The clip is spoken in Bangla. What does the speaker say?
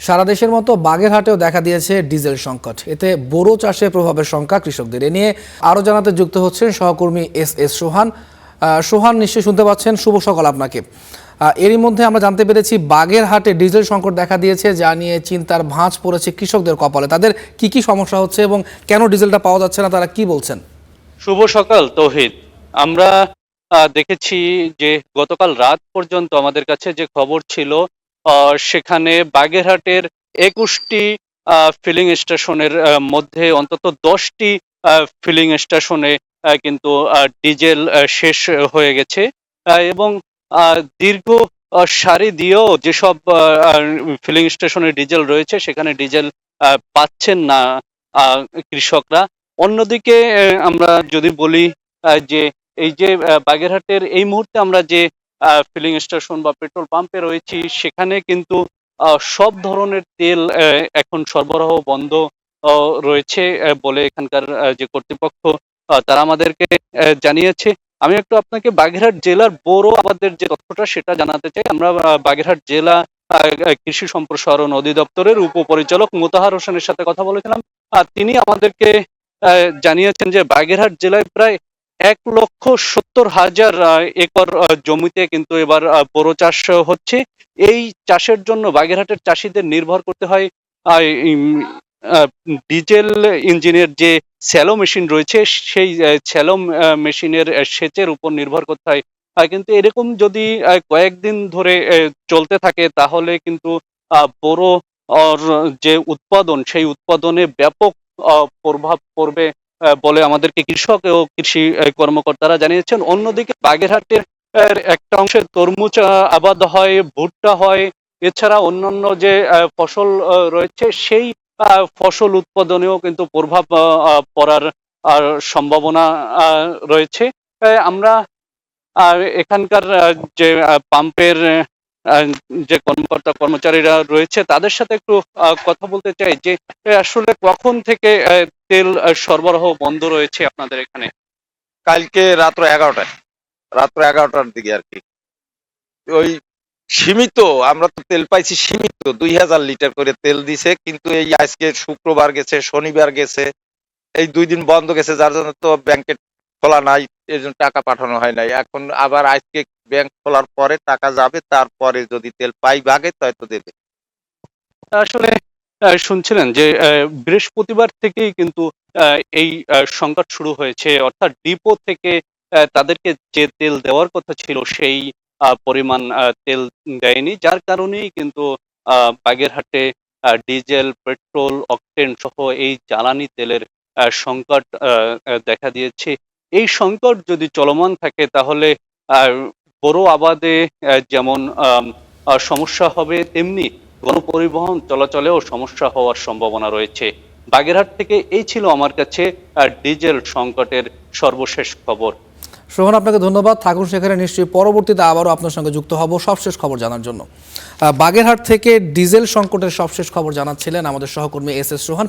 সারা দেশের মতো বাগেরহাটেও দেখা দিয়েছে ডিজেল সংকট। এতে বোরো চাষে প্রভাবের শঙ্কা কৃষকদের। এ নিয়ে আরও জানাতে যুক্ত হচ্ছেন সহকর্মী এস সোহান। সোহান, নিশ্চয়ই শুনতে পাচ্ছেন। শুভ সকাল আপনাকে। এরই মধ্যে আমরা জানতে পেরেছি বাগেরহাটে ডিজেল সংকট দেখা দিয়েছে, যা নিয়ে চিন্তার ভাঁজ পড়েছে কৃষকদের কপালে। তাদের কি কি সমস্যা হচ্ছে এবং কেন ডিজেলটা পাওয়া যাচ্ছে না, তারা কি বলছেন? শুভ সকাল তৌহিদ। আমরা দেখেছি যে গতকাল রাত পর্যন্ত আমাদের কাছে যে খবর ছিল, সেখানে বাগেরহাটের ২১টি ফিলিং স্টেশনের মধ্যে অন্তত ১০টি ফিলিং স্টেশনে কিন্তু ডিজেল শেষ হয়ে গেছে, এবং দীর্ঘ সারি দিয়েও যেসব ফিলিং স্টেশনে ডিজেল রয়েছে সেখানে ডিজেল পাচ্ছেন না কৃষকরা। অন্যদিকে আমরা যদি বলি যে এই যে বাগেরহাটের এই মুহূর্তে আমরা যে ফিলিং স্টেশন বা পেট্রোল পাম্পে রয়েছি, সেখানে কিন্তু সব ধরনের তেল এখন সরবরাহ বন্ধ রয়েছে বলে এখানকার যে কর্তৃপক্ষ তারা আমাদেরকে জানিয়েছে। আমি একটু আপনাকে বাগেরহাট জেলার বোরো আবাদের যে তথ্যটা সেটা জানাতে চাই। আমরা বাগেরহাট জেলা কৃষি সম্প্রসারণ অধিদপ্তরের উপপরিচালক মোতাহার হোসেনের সাথে কথা বলেছিলাম। তিনি আমাদেরকে জানিয়েছেন যে বাগেরহাট জেলায় প্রায় ১,৭০,০০০ একর জমিতে কিন্তু এবার বোরো চাষ হচ্ছে। এই চাষের জন্য বাগেরহাটের চাষিদের নির্ভর করতে হয় ডিজেল ইঞ্জিনের যে স্যালো মেশিন রয়েছে, সেই স্যালো মেশিনের সেচের উপর নির্ভর করতে হয়। কিন্তু এরকম যদি কয়েকদিন ধরে চলতে থাকে, তাহলে কিন্তু বোরো যে উৎপাদন, সেই উৎপাদনে ব্যাপক প্রভাব পড়বে বলে আমাদেরকে কৃষক ও কৃষি কর্মকর্তারা জানিয়েছেন। অন্যদিকে বাগেরহাটের একটা অংশে তরমুজ আবাদ হয়, ভুট্টা হয়, এছাড়া অন্যান্য যে ফসল রয়েছে, সেই ফসল উৎপাদনেও কিন্তু প্রভাব পড়ার সম্ভাবনা রয়েছে। আমরা এখানকার যে পাম্পের যে কর্মকর্তা কর্মচারীরা রয়েছে তাদের সাথে একটু কথা বলতে চাই যে আসলে কখন থেকে তেল সরবরাহ বন্ধ রয়েছে আপনাদের এখানে? কালকে রাত্র ১১টার দিকে আর কি। ওই সীমিত, আমরা তো তেল পাইছি সীমিত, ২,০০০ লিটার করে তেল দিছে, কিন্তু এই আজকে শুক্রবার গেছে, শনিবার গেছে, এই ২ দিন বন্ধ গেছে, যার জন্য তো ব্যাংকে খোলা নাই, এই জন্য টাকা পাঠানো হয় নাই। এখন আবার আজকে ব্যাংক খোলার পরে টাকা যাবে, তারপরে যদি তেল পাই ভাগে হয়তো দেবে। আসলে শুনছিলেন যে বৃহস্পতিবার থেকেই কিন্তু এই সংকট শুরু হয়েছে, অর্থাৎ ডিপো থেকে তাদেরকে যে তেল দেওয়ার কথা ছিল সেই পরিমাণ তেল দেয়নি, যার কারণেই কিন্তু বাগেরহাটে ডিজেল, পেট্রোল, অকটেন সহ এই জ্বালানি তেলের সংকট দেখা দিয়েছে। এই সংকট যদি চলমান থাকে, তাহলে বোরো আবাদে যেমন সমস্যা হবে, তেমনি গণপরিবহন চলাচলেও সমস্যা হওয়ার সম্ভাবনা রয়েছে। বাগেরহাট থেকে এই ছিল আমার কাছে ডিজেল সংকটের সর্বশেষ খবর। সোহান, আপনাকে ধন্যবাদ। থাকুন সেখানে, নিশ্চয়ই পরবর্তীতে আবারও আপনার সঙ্গে যুক্ত হব সবশেষ খবর জানার জন্য। বাগেরহাট থেকে ডিজেল সংকটের সবশেষ খবর জানাচ্ছিলেন আমাদের সহকর্মী এস সোহান।